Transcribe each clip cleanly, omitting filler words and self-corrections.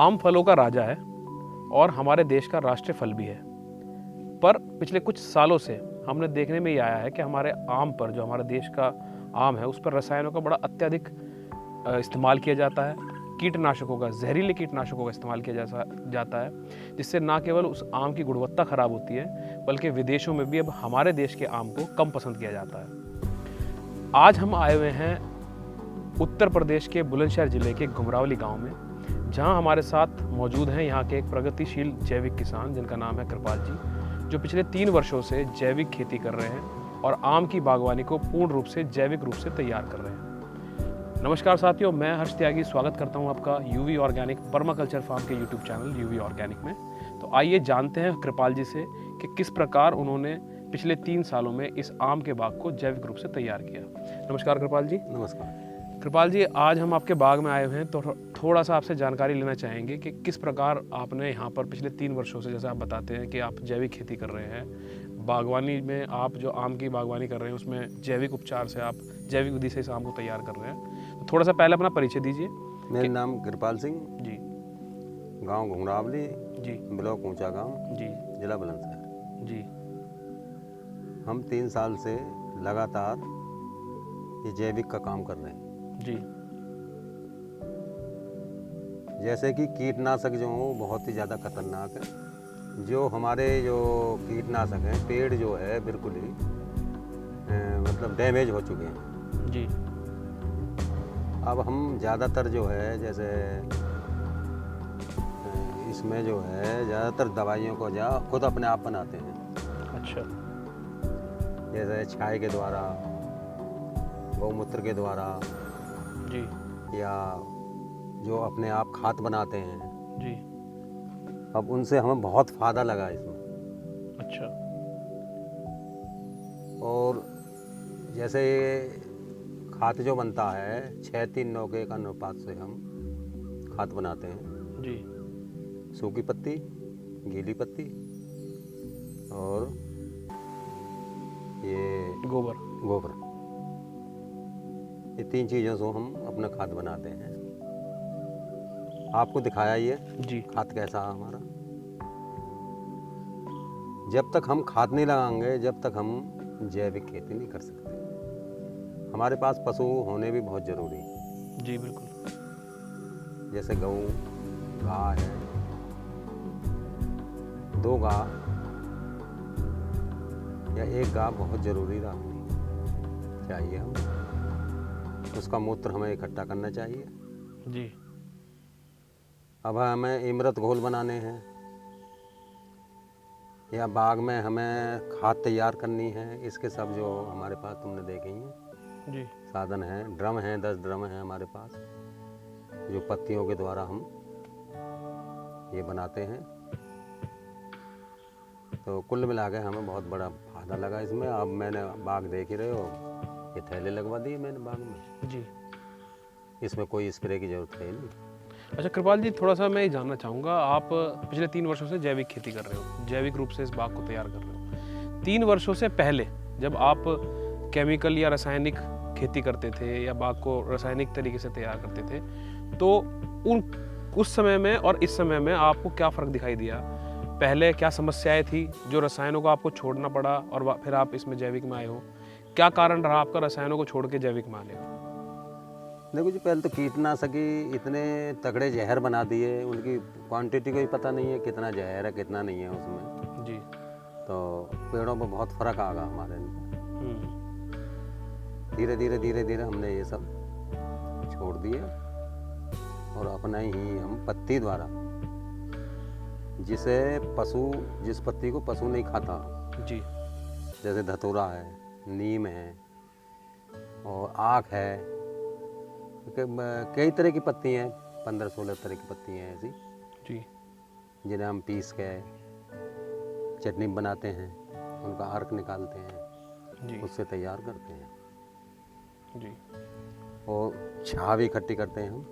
आम फलों का राजा है और हमारे देश का राष्ट्रीय फल भी है। पर पिछले कुछ सालों से हमने देखने में ये आया है कि हमारे आम पर, जो हमारे देश का आम है, उस पर रसायनों का बड़ा अत्यधिक इस्तेमाल किया जाता है। कीटनाशकों का, जहरीले कीटनाशकों का इस्तेमाल किया जाता है, जिससे ना केवल उस आम की गुणवत्ता खराब होती है, बल्कि विदेशों में भी अब हमारे देश के आम को कम पसंद किया जाता है। आज हम आए हुए हैं उत्तर प्रदेश के बुलंदशहर जिले के घुमरावली गांव में, जहां हमारे साथ मौजूद हैं यहाँ के एक प्रगतिशील जैविक किसान जिनका नाम है कृपाल जी, जो पिछले 3 वर्षों से जैविक खेती कर रहे हैं और आम की बागवानी को पूर्ण रूप से जैविक रूप से तैयार कर रहे हैं। नमस्कार साथियों, मैं हर्ष त्यागी स्वागत करता हूं आपका यूवी ऑर्गेनिक पर्माकल्चर फार्म के यूट्यूब चैनल यूवी ऑर्गेनिक में। तो आइए जानते हैं कृपाल जी से कि किस प्रकार उन्होंने पिछले 3 सालों में इस आम के बाग को जैविक रूप से तैयार किया। नमस्कार कृपाल जी। नमस्कार कृपाल जी, आज हम आपके बाग में आए हुए हैं तो थोड़ा सा आपसे जानकारी लेना चाहेंगे कि किस प्रकार आपने यहाँ पर पिछले 3 वर्षों से, जैसे आप बताते हैं कि आप जैविक खेती कर रहे हैं, बागवानी में आप जो आम की बागवानी कर रहे हैं उसमें जैविक उपचार से आप जैविक विधि से इस आम को तैयार कर रहे हैं। तो थोड़ा सा पहले अपना परिचय दीजिए। मेरा नाम कृपाल सिंह जी गांव घुमरावली जी ब्लॉक ऊंचा गांव जी जिला बुलंदशहर। जी हम 3 साल से लगातार ये जैविक का काम कर रहे हैं। जी जैसे कि कीटनाशक जो हो बहुत ही ज़्यादा खतरनाक है। जो हमारे जो कीटनाशक हैं, पेड़ जो है बिल्कुल ही मतलब डैमेज हो चुके हैं। जी अब हम ज़्यादातर जो है जैसे इसमें जो है ज़्यादातर दवाइयों को खुद अपने आप बनाते हैं। अच्छा। जैसे छाई के द्वारा, गौमूत्र के द्वारा, जी या जो अपने आप खाद बनाते हैं। जी। अब उनसे हमें बहुत फ़ायदा लगा इसमें। अच्छा। और जैसे ये खाद जो बनता है 6-3-9 के अनुपात से हम खाद बनाते हैं। जी सूखी पत्ती, गीली पत्ती और ये गोबर, ये 3 चीज़ों से हम अपना खाद बनाते हैं। आपको दिखाया ये जी खाद कैसा है हमारा। जब तक हम खाद नहीं लगाएंगे, जब तक हम जैविक खेती नहीं कर सकते। हमारे पास पशु होने भी बहुत ज़रूरी है। जी बिल्कुल। जैसे गऊ, गाय है, 2 गाय या 1 गाय बहुत ज़रूरी रखनी चाहिए। हम उसका मूत्र हमें इकट्ठा करना चाहिए। जी अब हमें इमरत घोल बनाने हैं या बाग में हमें खाद तैयार करनी है, इसके सब जो हमारे पास तुमने देखे ही हैं जी साधन हैं। ड्रम हैं, 10 ड्रम हैं हमारे पास, जो पत्तियों के द्वारा हम ये बनाते हैं। तो कुल मिला के हमें बहुत बड़ा फायदा लगा इसमें। अब मैंने बाग देख ही रहे हो, ये थैले लगवा दिए मैंने बाग में। जी। इसमें कोई स्प्रे की ज़रूरत है नहीं। अच्छा कृपाल जी, थोड़ा सा मैं ये जानना चाहूँगा, आप पिछले 3 वर्षों से जैविक खेती कर रहे हो, जैविक रूप से इस बाग को तैयार कर रहे हो। 3 वर्षों से पहले जब आप केमिकल या रासायनिक खेती करते थे या बाग को रासायनिक तरीके से तैयार करते थे, तो उस समय में और इस समय में आपको क्या फ़र्क दिखाई दिया? पहले क्या समस्याएं थी जो रसायनों को आपको छोड़ना पड़ा और फिर आप इसमें जैविक में आए हो? क्या कारण रहा आपका रसायनों को छोड़ के जैविक में आने का? देखो जी, पहले तो कीटनाशक ही इतने तगड़े जहर बना दिए, उनकी क्वांटिटी को ही पता नहीं है कितना जहर है कितना नहीं है उसमें। जी। तो पेड़ों पर बहुत फर्क आ गया हमारे अंदर। हम्म। धीरे धीरे हमने ये सब छोड़ दिए और अपना ही हम पत्ती द्वारा, जिस पत्ती को पशु नहीं खाता, जी जैसे धतूरा है, नीम है और आक है, कई तरह की पत्ती हैं, 15-16 तरह की पत्ती हैं ऐसी, जी जिन्हें हम पीस के चटनी बनाते हैं, उनका अर्क निकालते हैं, जी उससे तैयार करते हैं। जी। और छाछ भी इकट्ठी करते हैं हम।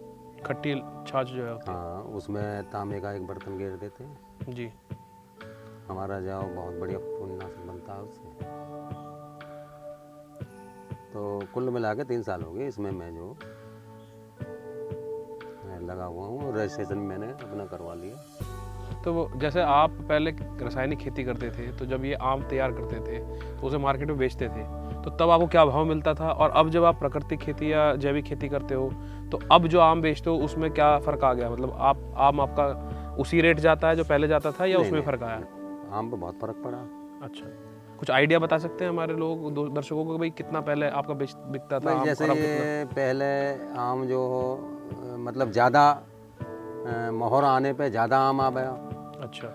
खट्टी छाछ जो है होती हाँ, उसमें तांबे का एक बर्तन घेर देते हैं। है। जी हमारा जाओ बहुत बढ़िया फूलनाशक बनता है उससे। तो कुल मिला के 3 साल हो गए इसमें मैं जो लगा हुआ हूँ, रजिस्ट्रेशन मैंने अपना करवा लिया। तो जैसे आप पहले रासायनिक खेती करते थे, तो जब ये आम तैयार करते थे तो उसे मार्केट में बेचते थे, तो तब आपको क्या भाव मिलता था? और अब जब आप प्राकृतिक खेती या जैविक खेती करते हो तो अब जो आम बेचते हो उसमें क्या फ़र्क आ गया? मतलब आम आपका उसी रेट जाता है जो पहले जाता था या नहीं, उसमें नहीं, फ़र्क आया? आम पे बहुत फर्क पड़ा। अच्छा, कुछ आइडिया बता सकते हैं हमारे दर्शकों को, भाई कितना पहले आपका बिकता था भाई आम जैसे और अब ये कितना? पहले आम जो मतलब ज़्यादा मोहर आने पे ज़्यादा आम आ गया। अच्छा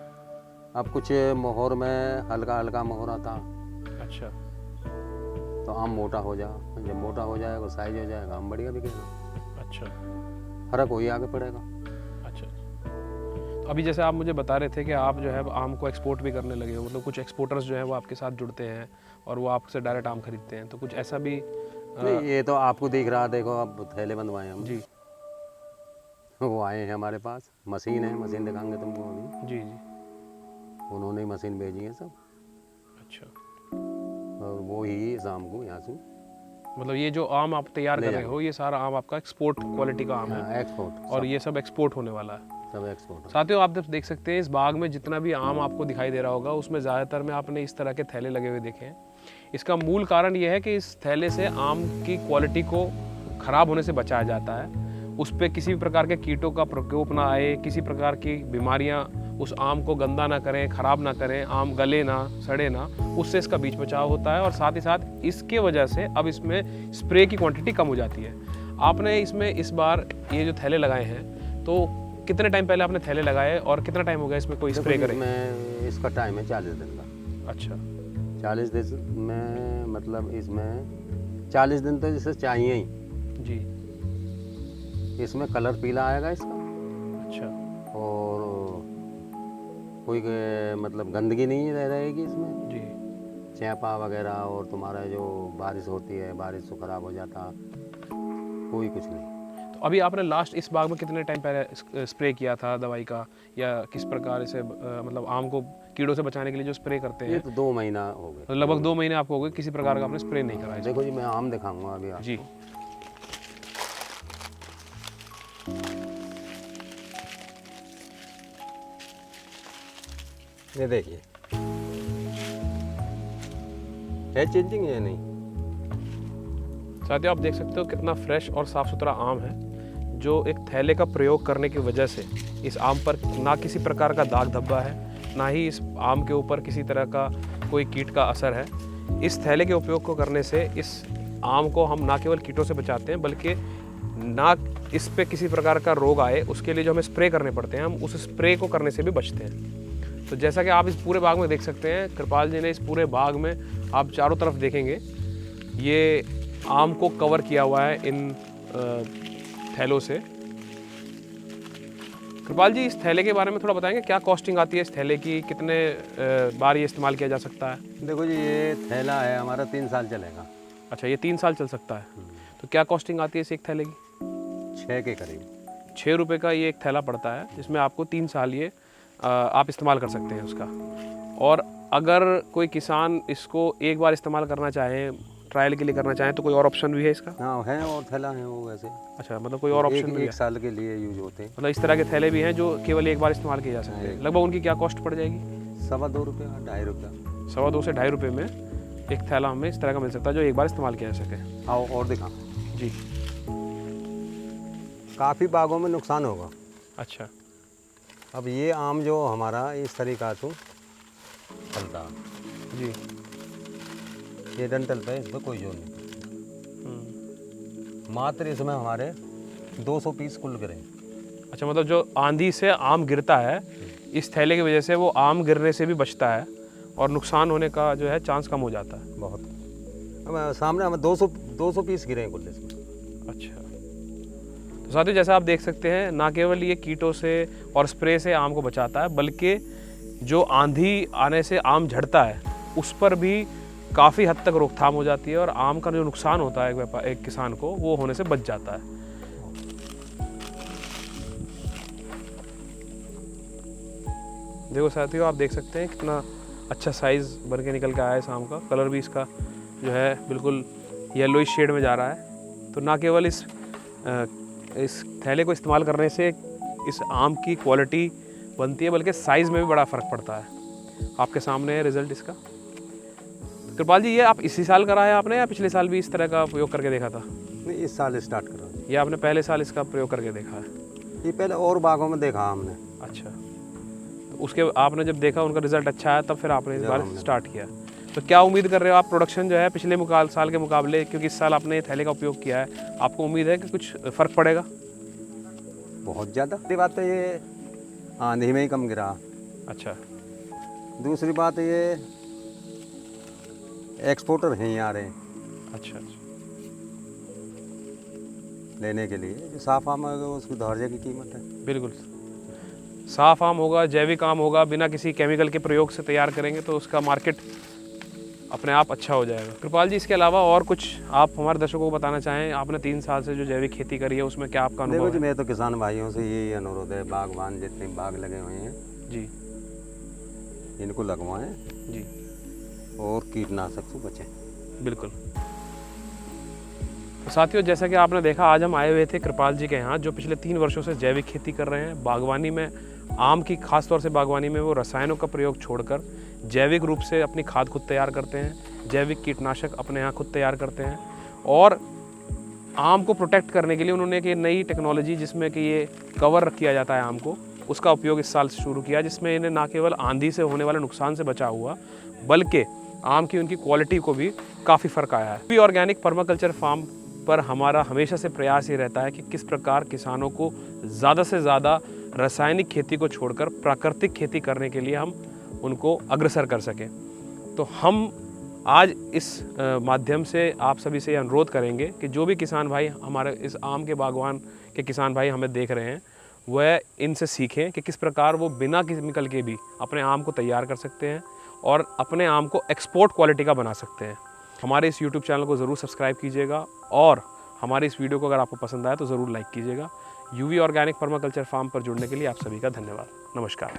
अब कुछ मोहर में हल्का हल्का मोहर आता, अच्छा तो आम मोटा हो जा, जब मोटा हो जाएगा साइज हो जाएगा, आम बढ़िया बिकेगा। अच्छा फर्क वही आगे पड़ेगा। अच्छा। तो अभी जैसे आप मुझे बता रहे थे कि आप जो है आम को एक्सपोर्ट भी करने लगे हो, मतलब कुछ एक्सपोर्टर्स जो है वो आपके साथ जुड़ते हैं और वो आपसे डायरेक्ट आम खरीदते हैं, तो कुछ ऐसा भी नहीं, ये तो आपको दिख रहा, देखो अब थैले बंधवाए हम, जी वो आए हैं हमारे पास, मशीन है, मशीन दिखाएंगे तुमको अभी। जी जी। उन्होंने ही मशीन भेजी है सब, अच्छा, और वो ही शाम को यहाँ से मतलब ये जो आम आप तैयार ले कर रहे जाएंगे। हो ये सारा आम आपका एक्सपोर्ट क्वालिटी का आम है एक्सपोर्ट, और ये सब एक्सपोर्ट होने वाला है। सब एक्सपोर्ट। साथियों आप देख सकते हैं इस बाग में जितना भी आम आपको दिखाई दे रहा होगा उसमें ज़्यादातर में आपने इस तरह के थैले लगे हुए देखे हैं। इसका मूल कारण ये है कि इस थैले से आम की क्वालिटी को ख़राब होने से बचाया जाता है, उस पर किसी भी प्रकार के कीटों का प्रकोप ना आए, किसी प्रकार की बीमारियां उस आम को गंदा ना करें, ख़राब ना करें, आम गले ना, सड़े ना, उससे इसका बीच बचाव होता है। और साथ ही साथ इसके वजह से अब इसमें स्प्रे की क्वांटिटी कम हो जाती है। आपने इसमें इस बार ये जो थैले लगाए हैं, तो कितने टाइम पहले आपने थैले लगाए और कितना टाइम हो गया इसमें कोई स्प्रे करे? मैं इसका टाइम है 40 दिन का। अच्छा 40 दिन में मतलब इसमें 40 दिन तो जैसे चाहिए ही। जी। इसमें कलर पीला आएगा इसका, अच्छा और कोई मतलब गंदगी नहीं रहेगी इसमें, जी। चैपा वगैरह, और तुम्हारा जो बारिश होती है, बारिश से ख़राब हो जाता, कोई कुछ नहीं। तो अभी आपने लास्ट इस बाग में कितने टाइम पहले स्प्रे किया था दवाई का, या किस प्रकार से मतलब आम को कीड़ों से बचाने के लिए जो स्प्रे करते ये हैं? तो 2 महीना हो गए, तो लगभग 2 महीने आपको हो गए, किसी प्रकार का आपने स्प्रे नहीं कराया? देखो जी, मैं आम दिखाऊंगा अभी आपको। जी ये देखिए, है चेंजिंग या नहीं? साथियों आप देख सकते हो कितना फ्रेश और साफ़ सुथरा आम है, जो एक थैले का प्रयोग करने की वजह से इस आम पर ना किसी प्रकार का दाग धब्बा है, ना ही इस आम के ऊपर किसी तरह का कोई कीट का असर है। इस थैले के उपयोग को करने से इस आम को हम ना केवल कीटों से बचाते हैं, बल्कि ना इस पे किसी प्रकार का रोग आए उसके लिए जो हमें स्प्रे करने पड़ते हैं, हम उस स्प्रे को करने से भी बचते हैं। तो जैसा कि आप इस पूरे बाग में देख सकते हैं, कृपाल जी ने इस पूरे बाग में आप चारों तरफ देखेंगे ये आम को कवर किया हुआ है इन थैलों से। कृपाल जी इस थैले के बारे में थोड़ा बताएंगे, क्या कॉस्टिंग आती है इस थैले की, कितने बार ये इस्तेमाल किया जा सकता है? देखो जी, ये थैला है हमारा 3 साल चलेगा। अच्छा, ये 3 साल चल सकता है। तो क्या कॉस्टिंग आती है इस एक थैले की? 6 के करीब। 6 रुपये का ये एक थैला पड़ता है, जिसमें आपको 3 साल ये आप इस्तेमाल कर सकते हैं उसका। और अगर कोई किसान इसको एक बार इस्तेमाल करना चाहे, ट्रायल के लिए करना चाहें, तो कोई और ऑप्शन भी है इसका? हाँ है, और थैला है वो वैसे। अच्छा, मतलब कोई और ऑप्शन भी है? एक साल के लिए यूज होते हैं। मतलब इस तरह के थैले भी हैं जो केवल एक बार इस्तेमाल किए जा सकते हैं। लगभग उनकी क्या कॉस्ट पड़ जाएगी? 2.25 रुपया, 2.5 रुपया। 2.25 से 2.5 रुपये में एक थैला हमें इस तरह का मिल सकता है जो एक बार इस्तेमाल किया जा सके। आओ और दिखा जी। काफ़ी बागों में नुकसान होगा। अच्छा अब ये आम जो हमारा इस तरीका से फलता, जी। ये डंटल पे इस पर कोई जोर नहीं। मात्र इसमें हमारे 200 पीस कुल गिरे। अच्छा, मतलब जो आंधी से आम गिरता है, इस थैले की वजह से वो आम गिरने से भी बचता है और नुकसान होने का जो है चांस कम हो जाता है बहुत। अब सामने हमें 200 पीस गिरे हैं कुल इसमें। अच्छा, तो साथियों जैसा आप देख सकते हैं, ना केवल ये कीटों से और स्प्रे से आम को बचाता है, बल्कि जो आंधी आने से आम झड़ता है उस पर भी काफ़ी हद तक रोकथाम हो जाती है और आम का जो नुकसान होता है एक किसान को, वो होने से बच जाता है। देखो साथियों आप देख सकते हैं कितना अच्छा साइज़ बन के निकल के आया है इस आम का। कलर भी इसका जो है बिल्कुल येलोइश शेड में जा रहा है। तो ना केवल इस इस थैले को इस्तेमाल करने से इस आम की क्वालिटी बनती है, बल्कि साइज़ में भी बड़ा फ़र्क पड़ता है। आपके सामने है रिज़ल्ट इसका। कृपाल जी, ये आप इसी साल कराया आपने या पिछले साल भी इस तरह का प्रयोग करके देखा था? नहीं, इस साल स्टार्ट करा। या आपने पहले साल इसका प्रयोग करके देखा है? ये पहले और बागों में देखा हमने। अच्छा, तो उसके आपने जब देखा उनका रिज़ल्ट अच्छा आया तब फिर आपने इस बार स्टार्ट किया। तो क्या उम्मीद कर रहे हो आप प्रोडक्शन जो है पिछले साल के मुकाबले, क्योंकि इस साल आपने थैले का उपयोग किया है, आपको उम्मीद है कि कुछ फ़र्क पड़ेगा? बहुत ज़्यादा। पहली बात तो ये आंधी में ही कम गिरा। अच्छा, दूसरी बात ये एक्सपोर्टर हैं आ रहे हैं अच्छा, अच्छा। लेने के लिए। जो साफ आम है उसकी धैर्य की कीमत है। बिल्कुल, साफ आम होगा, जैविक आम होगा, बिना किसी केमिकल के प्रयोग से तैयार करेंगे तो उसका मार्केट अपने आप अच्छा हो जाएगा। कृपाल जी, इसके अलावा और कुछ आप हमारे दर्शकों को बताना चाहें? आपने 3 साल से जो जैविक खेती करी है उसमें क्या आपका देखो अनुभव जी, है? मैं तो किसान भाइयों से यही अनुरोध है, बागवान जितने बाग लगे हुए हैं जी, इनको लगवाएं जी, और कीटनाशक से बचें। बिल्कुल। तो साथियों, जैसा कि आपने देखा, आज हम आए हुए थे कृपाल जी के यहाँ, जो पिछले 3 वर्षों से जैविक खेती कर रहे हैं। बागवानी में, आम की खास तौर से बागवानी में वो रसायनों का प्रयोग छोड़कर जैविक रूप से अपनी खाद खुद तैयार करते हैं, जैविक कीटनाशक अपने यहाँ खुद तैयार करते हैं। और आम को प्रोटेक्ट करने के लिए उन्होंने एक नई टेक्नोलॉजी, जिसमें कि ये कवर किया जाता है आम को, उसका उपयोग इस साल से शुरू किया, जिसमें इन्हें ना केवल आंधी से होने वाले नुकसान से बचा हुआ, बल्कि आम की उनकी क्वालिटी को भी काफ़ी फ़र्क आया है। भी ऑर्गेनिक पर्माकल्चर फार्म पर हमारा हमेशा से प्रयास ये रहता है कि किस प्रकार किसानों को ज़्यादा से ज़्यादा रासायनिक खेती को छोड़कर प्राकृतिक खेती करने के लिए हम उनको अग्रसर कर सकें। तो हम आज इस माध्यम से आप सभी से अनुरोध करेंगे कि जो भी किसान भाई हमारे इस आम के बागवान के किसान भाई हमें देख रहे हैं, वह इनसे सीखें कि किस प्रकार वो बिना केमिकल के भी अपने आम को तैयार कर सकते हैं और अपने आम को एक्सपोर्ट क्वालिटी का बना सकते हैं। हमारे इस YouTube चैनल को ज़रूर सब्सक्राइब कीजिएगा और हमारे इस वीडियो को अगर आपको पसंद आया तो ज़रूर लाइक कीजिएगा। यूवी ऑर्गेनिक पर्माकल्चर फार्म पर जुड़ने के लिए आप सभी का धन्यवाद। नमस्कार।